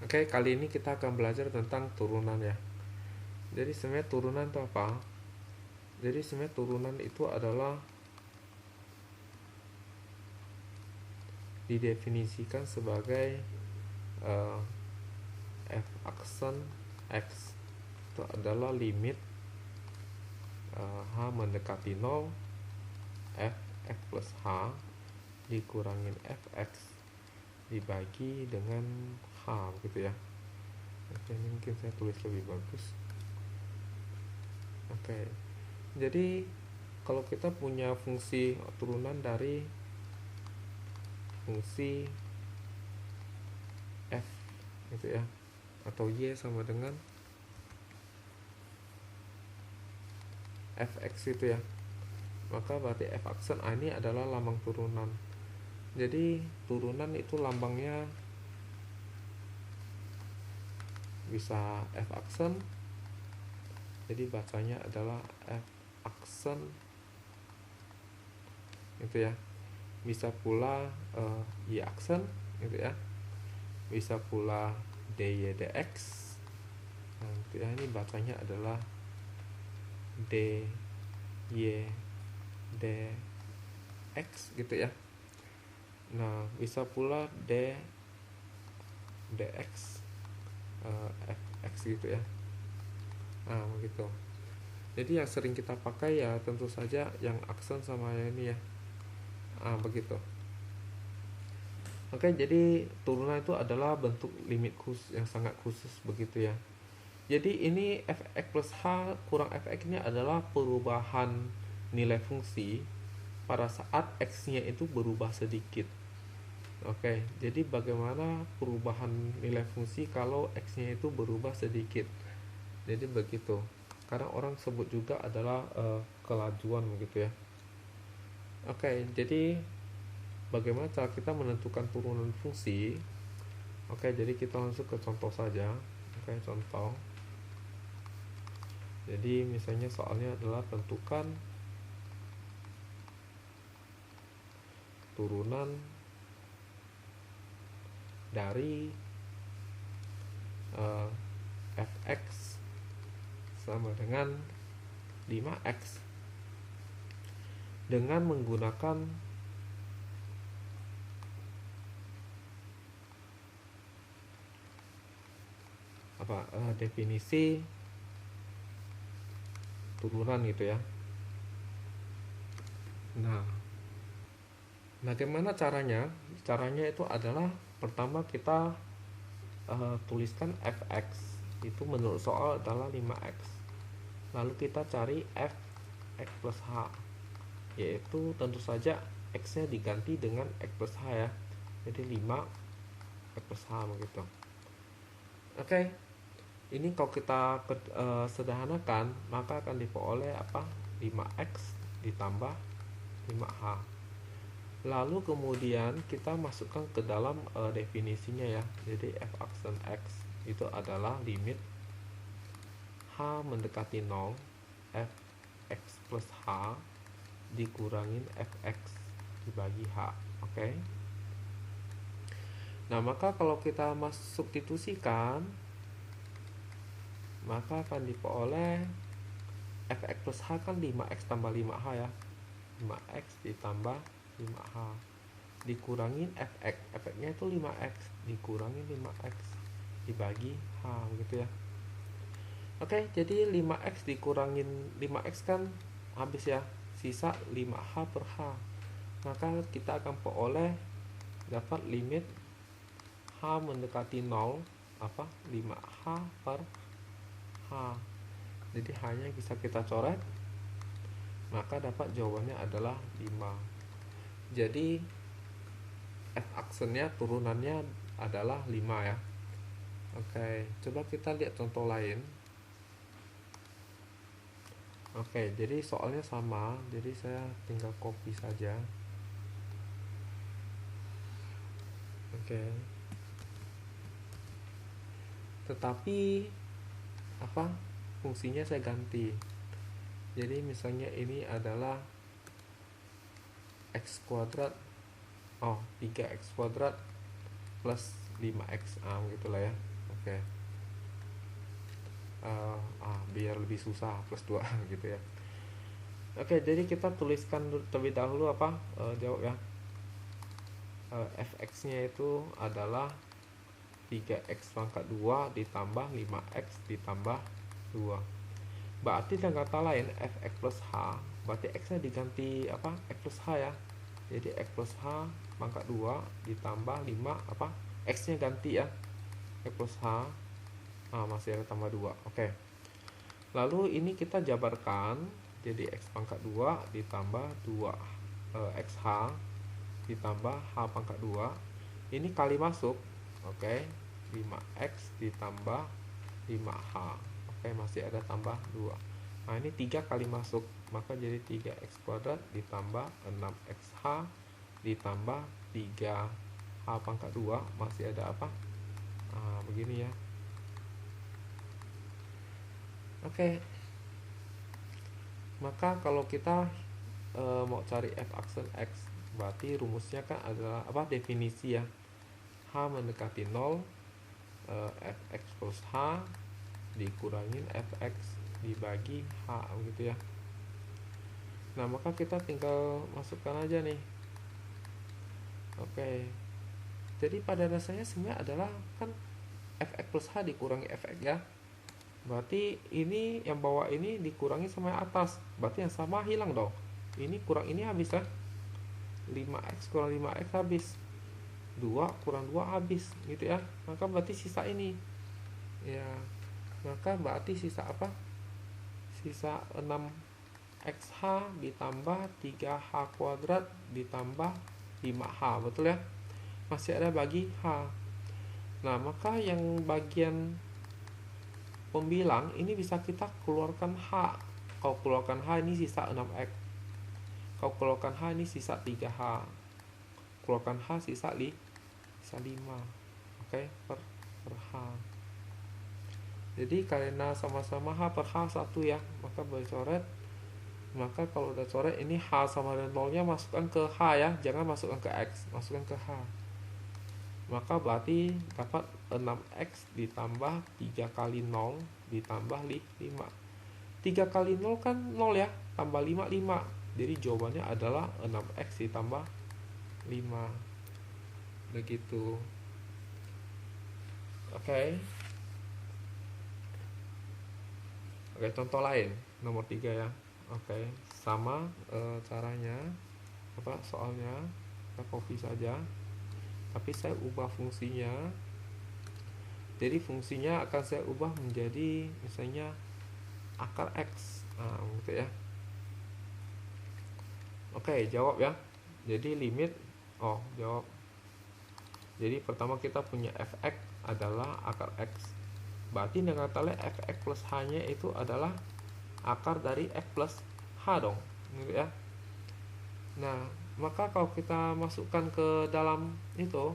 Oke, kali ini kita akan belajar tentang turunan ya. Jadi sebenarnya turunan itu apa? Jadi sebenarnya turunan itu adalah didefinisikan sebagai uh, f aksen x itu adalah limit h mendekati 0 f x plus h dikurangin fx dibagi dengan h gitu ya. Oke, ini mungkin saya tulis lebih bagus. Oke, jadi kalau kita punya fungsi turunan dari fungsi f gitu ya, atau y sama dengan fx itu ya, maka berarti f aksen a ini adalah lambang turunan. Jadi turunan itu lambangnya bisa f aksen, jadi bacanya adalah f aksen gitu ya. Bisa pula y aksen gitu ya, bisa pula dy dx. Nah, gitu ya, ini bacanya adalah dy dx gitu ya. Nah, bisa pula dx fx gitu ya. Nah, begitu. Jadi yang sering kita pakai ya tentu saja yang aksen sama yang ini ya. Begitu. Oke, jadi turunan itu adalah bentuk limit khusus yang sangat khusus begitu ya. Jadi ini fx plus h kurang fx ini adalah perubahan nilai fungsi pada saat x-nya itu berubah sedikit. Oke, jadi bagaimana perubahan nilai fungsi kalau x-nya itu berubah sedikit? Jadi begitu. Karena orang sebut juga adalah kelajuan begitu ya. Oke, jadi bagaimana cara kita menentukan turunan fungsi? Oke, jadi kita langsung ke contoh saja. Oke, contoh. Jadi misalnya soalnya adalah tentukan turunan dari fx sama dengan 5x dengan menggunakan definisi turunan gitu ya. Nah, bagaimana caranya? Caranya itu adalah pertama kita tuliskan fx itu menurut soal adalah 5x. Lalu kita cari fx plus h, yaitu tentu saja x nya diganti dengan x plus h ya. Jadi 5 x plus h begitu. Oke. Ini kalau kita sederhanakan maka akan diperoleh apa? 5x ditambah 5h. Lalu kemudian kita masukkan ke dalam definisinya ya. Jadi f aksen x itu adalah limit h mendekati 0 fx plus h dikurangin fx dibagi h. Oke. Nah, maka kalau kita substitusikan maka akan diperoleh fx plus h kan 5x tambah 5h ya. 5x ditambah 5h dikurangin fx nya itu 5x dikurangin 5x dibagi h gitu ya. Oke, jadi 5x dikurangin 5x kan habis ya, sisa 5h per h. Maka kita akan peroleh dapat limit h mendekati 0 5h per h. Jadi hanya bisa kita coret, maka dapat jawabannya adalah 5. Jadi f aksennya turunannya adalah 5 ya. Oke, coba kita lihat contoh lain. Oke, jadi soalnya sama, jadi saya tinggal copy saja. Oke. Tetapi fungsinya saya ganti. Jadi misalnya ini adalah x kuadrat 3x kuadrat plus 5x gitulah ya. Oke. Biar lebih susah plus 2 gitu ya. Oke, jadi kita tuliskan terlebih dahulu apa jawab ya. Fx-nya itu adalah 3x pangkat 2 ditambah 5x ditambah 2. Berarti dengan kata lain fx plus h, berarti x-nya diganti apa? X plus h ya. Jadi x plus h pangkat 2 ditambah 5 apa? X-nya ganti ya. X plus h. Masih ada tambah 2. Oke. Lalu ini kita jabarkan jadi x pangkat 2 ditambah 2 xh ditambah h pangkat 2. Ini kali masuk. Oke. 5x ditambah 5h. Oke, masih ada tambah 2. Nah, ini 3 kali masuk, maka jadi 3x kuadrat ditambah 6xh ditambah 3h pangkat 2, masih ada apa? Begini ya. Oke. Maka kalau kita mau cari f aksen x, berarti rumusnya kan adalah apa? Definisi ya. H mendekati 0, fx plus h dikurangin fx dibagi h, gitu ya. Nah, maka kita tinggal masukkan aja nih. Oke. Jadi pada dasarnya sebenarnya adalah kan fx plus h dikurangi fx ya. Berarti ini yang bawah ini dikurangi sama yang atas, berarti yang sama hilang dong. Ini kurang ini habis kan, 5x kurang 5x habis, 2 kurang 2 habis gitu ya. Maka berarti sisa ini ya, maka berarti sisa apa? Sisa 6xh ditambah 3h kuadrat ditambah 5h, betul ya. Masih ada bagi h. Nah, maka yang bagian pembilang ini bisa kita keluarkan h. Kalau keluarkan h ini sisa 6x. Kalau keluarkan h ini sisa 3h. Keluarkan h sisa 5. Oke, per h. Jadi karena sama-sama h per h 1 ya, maka bercoret. Maka kalau udah coret ini h sama dengan 0-nya masukkan ke h ya, jangan masukkan ke x, masukkan ke h. Maka berarti dapat 6x ditambah 3 kali 0 ditambah 5. 3 kali 0 kan 0 ya, tambah 5, 5. Jadi jawabannya adalah 6x ditambah 5. Begitu. Oke. Oke, contoh lain nomor 3 ya. Oke, sama caranya apa soalnya kita copy saja, tapi saya ubah fungsinya. Jadi fungsinya akan saya ubah menjadi misalnya akar x, gitu ya. Oke, jawab ya. Jadi limit jawab. Jadi pertama kita punya fx adalah akar x, berarti dengan kata lain fx plus h nya itu adalah akar dari x plus h dong, gitu ya. Nah, maka kalau kita masukkan ke dalam itu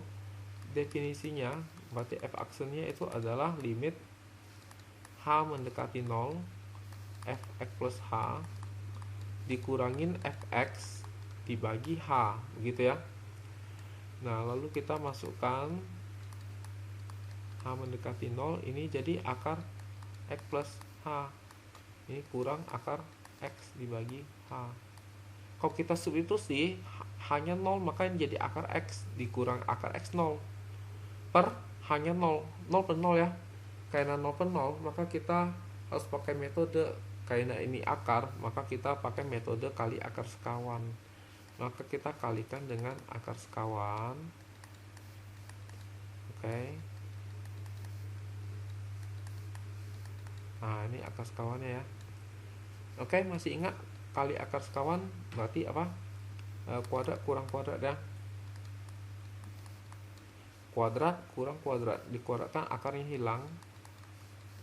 definisinya, berarti f aksennya itu adalah limit h mendekati 0 fx plus h dikurangin fx dibagi h, begitu ya. Nah, lalu kita masukkan h mendekati 0 ini jadi akar x plus h, ini kurang akar x dibagi h. Kalau kita substitusi hanya 0, maka ini jadi akar x dikurang akar x 0 per hanya 0 per 0 ya. Karena 0 per 0, maka kita harus pakai metode, karena ini akar, maka kita pakai metode kali akar sekawan. Maka kita kalikan dengan akar sekawan. Oke. Nah, ini akar sekawannya ya. Oke, masih ingat kali akar sekawan berarti apa? Kuadrat kurang kuadrat ya. Kuadrat kurang kuadrat, dikuadratkan akarnya hilang,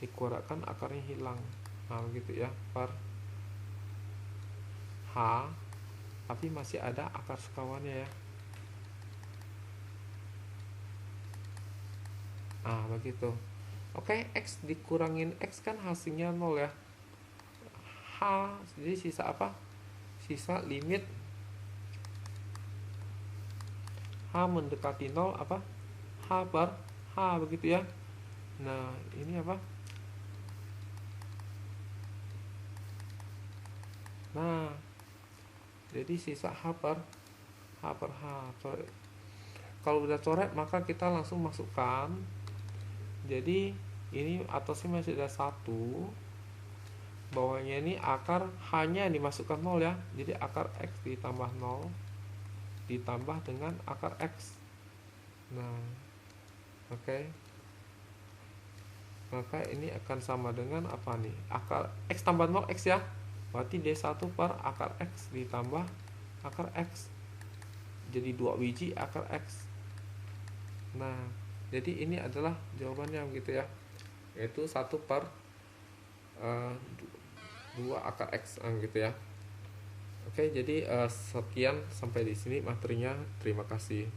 dikuadratkan akarnya hilang. Nah, begitu ya, per h, tapi masih ada akar sekawannya ya. Begitu. Oke, x dikurangin x kan hasilnya 0 ya. H, jadi sisa apa? Sisa limit h mendekati 0 apa? H per h, begitu ya. Nah ini apa, nah jadi sisa H per H per H. Kalau udah coret maka kita langsung masukkan. Jadi ini atasnya masih ada 1, bawahnya ini akar hanya dimasukkan 0 ya. Jadi akar X ditambah 0 ditambah dengan akar X. Nah oke, maka ini akan sama dengan apa nih, akar X tambah 0 X ya, berarti D1 per akar X ditambah akar X, jadi 2 biji akar X. Nah jadi ini adalah jawabannya gitu ya, yaitu 1 per 2 akar X gitu ya. Oke, jadi sekian sampai di sini materinya. Terima kasih.